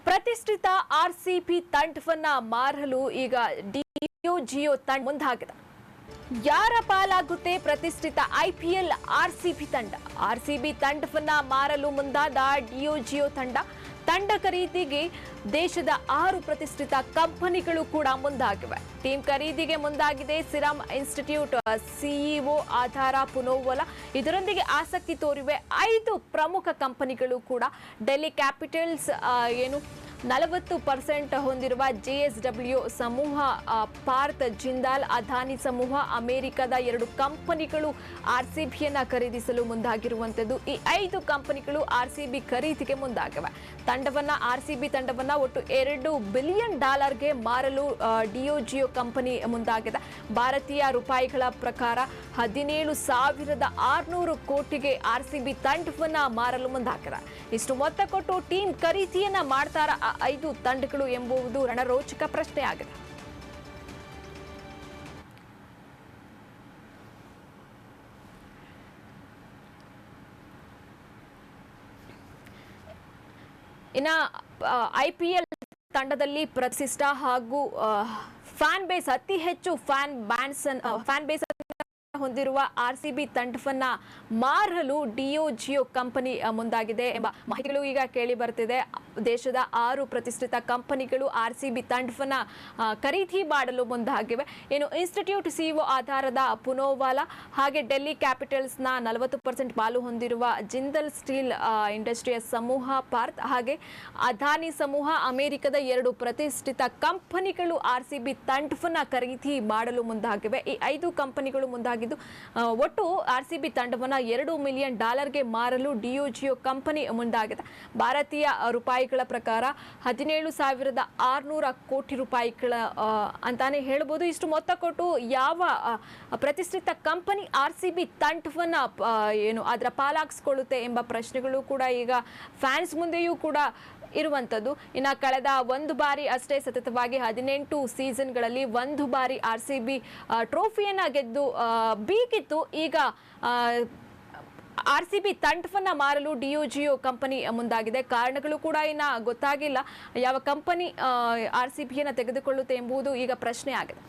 ಪ್ರತಿಷ್ಠಿತ ಆರ್ಸಿಬಿ ತಂಡವನ್ನ ಮಾರಲು ಈಗ ಡಿಯೋಜಿಯೋ ತಂಡ ಮುಂದಾಗಿದೆ. ಯಾರ ಪಾಲಾಗುತ್ತೆ ಪ್ರತಿಷ್ಠಿತ ಐಪಿಎಲ್ ಆರ್ಸಿಬಿ ತಂಡ? ಆರ್ಸಿಬಿ ತಂಡವನ್ನ ಮಾರಲು ಮುಂದಾದ ಡಿಯೋಜಿಯೋ ತಂಡ ಖರೀದಿಗೆ ದೇಶದ 6 ಪ್ರತಿಷ್ಠಿತ ಕಂಪನಿಗಳು ಕೂಡ ಮುಂದಾಗಿವೆ. ಟೀಮ್ ಖರೀದಿಗೆ ಮುಂದಾಗಿದೆ ಸಿರಮ್ ಇನ್ಸ್ಟಿಟ್ಯೂಟ್ ಸಿಇಒ ಆಧಾರ ಪೂನಾವಾಲಾ. ಇದರೊಂದಿಗೆ ಆಸಕ್ತಿ ತೋರಿವೆ 5 ಪ್ರಮುಖ ಕಂಪನಿಗಳು ಕೂಡ. ಡೆಲ್ಲಿ ಕ್ಯಾಪಿಟಲ್ಸ್ 40% ಹೊಂದಿರುವ ಜೆಎಸ್ಡಬ್ಲ್ಯೂ ಸಮೂಹ, ಪಾರ್ಥ್ ಜಿಂದಾಲ್ ಅದಾನಿ ಸಮೂಹ, ಅಮೆರಿಕದ 2 ಕಂಪನಿಗಳು ಆರ್ಸಿಬಿಯನ್ನ ಖರೀದಿಸಲು ಮುಂದಾಗಿರುವಂತದ್ದು. ಈ 5 ಕಂಪನಿಗಳು ಆರ್ಸಿಬಿ ಖರೀದಿಗೆ ಮುಂದಾಗಿವೆ. ಆರ್ಸಿಬಿ ತಂಡವನ್ನ ಒಟ್ಟು $2 ಬಿಲಿಯನ್ ಮಾರಲು ಡಿಯೋಜಿಯೋ ಕಂಪನಿ ಮುಂದಾಗಿದೆ. ಭಾರತೀಯ ರೂಪಾಯಿಗಳ ಪ್ರಕಾರ 17,600 ಕೋಟಿಗೆ ಆರ್ಸಿಬಿ ತಂಡವನ್ನ ಮಾರಲು ಮುಂದಾಗಿದೆ. ಇಷ್ಟು ಮೊತ್ತ ಕೊಟ್ಟು ಟೀಮ್ ಖರೀದಿಯನ್ನ ಮಾಡ್ತಾರ 5 ತಂಡಗಳು ಎಂಬುದು ರಣರೋಚಕ ಪ್ರಶ್ನೆಯಾಗಿದೆ. ಇನ್ನು ಐಪಿಎಲ್ ತಂಡದಲ್ಲಿ ಪ್ರತಿಷ್ಠ ಹಾಗೂ ಫ್ಯಾನ್ ಬೇಸ್ ಅತಿ ಹೆಚ್ಚು ಫ್ಯಾನ್ ಬೇಸ್ ಹೊಂದಿರುವ ಆರ್ಸಿಬಿ ತಂಡವನ್ನ ಮಾರಲು ಡಿಯೋಜಿಯೋ ಕಂಪನಿ ಮುಂದಾಗಿದೆ ಎಂಬ ಮಾಹಿತಿಗಳು ಈಗ ಕೇಳಿ ಬರ್ತಿದೆ. ದೇಶದ 6 ಪ್ರತಿಷ್ಠಿತ ಕಂಪನಿಗಳು ಆರ್ಸಿಬಿ ತಂಡವನ್ನ ಖರೀದಿ ಮಾಡಲು ಮುಂದಾಗಿವೆ. ಇನ್ಸ್ಟಿಟ್ಯೂಟ್ ಸಿಇಒ ಆಧಾರದ ಪೂನಾವಾಲಾ, ಹಾಗೆ ಡೆಲ್ಲಿ ಕ್ಯಾಪಿಟಲ್ಸ್ನ 40% ಪಾಲು ಹೊಂದಿರುವ ಜಿಂದಾಲ್ ಸ್ಟೀಲ್ ಇಂಡಸ್ಟ್ರಿಯಸ್ ಸಮೂಹ, ಪಾರ್ಥ್ ಹಾಗೆ ಅದಾನಿ ಸಮೂಹ, ಅಮೆರಿಕದ 2 ಪ್ರತಿಷ್ಠಿತ ಕಂಪನಿಗಳು ಆರ್ಸಿಬಿ ತಂಡವನ್ನ ಖರೀದಿ ಮಾಡಲು ಮುಂದಾಗಿವೆ. ಈ 5 ಕಂಪನಿಗಳು ಮುಂದಾಗಿದ್ದು ಒಟ್ಟು ಆರ್ಸಿಬಿ ತಂಡವನ್ನ $2 ಮಿಲಿಯನ್ ಮಾರಲು ಡಿಯೋಜಿಯೋ ಕಂಪನಿ ಮುಂದಾಗಿದೆ. ಭಾರತೀಯ ರೂಪಾಯಿಗಳ ಪ್ರಕಾರ 17,600 ಕೋಟಿ ರೂಪಾಯಿಗಳ ಅಂತಾನೆ ಹೇಳಬಹುದು. ಇಷ್ಟು ಮೊತ್ತ ಕೊಟ್ಟು ಯಾವ ಪ್ರತಿಷ್ಠಿತ ಕಂಪನಿ ಆರ್ಸಿಬಿ ತಂಡವನ್ನ ಅದರ ಪಾಲಾಗಿಸಿಕೊಳ್ಳುತ್ತೆ ಎಂಬ ಪ್ರಶ್ನೆಗಳು ಕೂಡ ಈಗ ಫ್ಯಾನ್ಸ್ ಮುಂದೆಯೂ ಕೂಡ ಇರುವಂತದ್ದು. ಇನ್ನು ಕಳೆದ 1 ಬಾರಿ ಅಷ್ಟೇ ಸತತವಾಗಿ 18 ಸೀಸನ್ಗಳಲ್ಲಿ 1 ಬಾರಿ ಆರ್ಸಿಬಿ ಟ್ರೋಫಿಯನ್ನ ಗೆದ್ದು ಬೀಗಿತ್ತು. ಈಗ ಆರ್ಸಿಬಿ ತಂಡವನ್ನ ಮಾರಲು ಡಿಯೋಜಿಯೋ ಕಂಪನಿ ಮುಂದಾಗಿದೆ. ಕಾರಣಗಳು ಕೂಡ ಇನ್ನ ಗೊತ್ತಾಗಿಲ್ಲ. ಯಾವ ಕಂಪನಿ ಆರ್ಸಿಬಿಯನ್ನ ತೆಗೆದುಕೊಳ್ಳುತ್ತೆ ಎಂಬುದು ಈಗ ಪ್ರಶ್ನೆ ಆಗಿದೆ.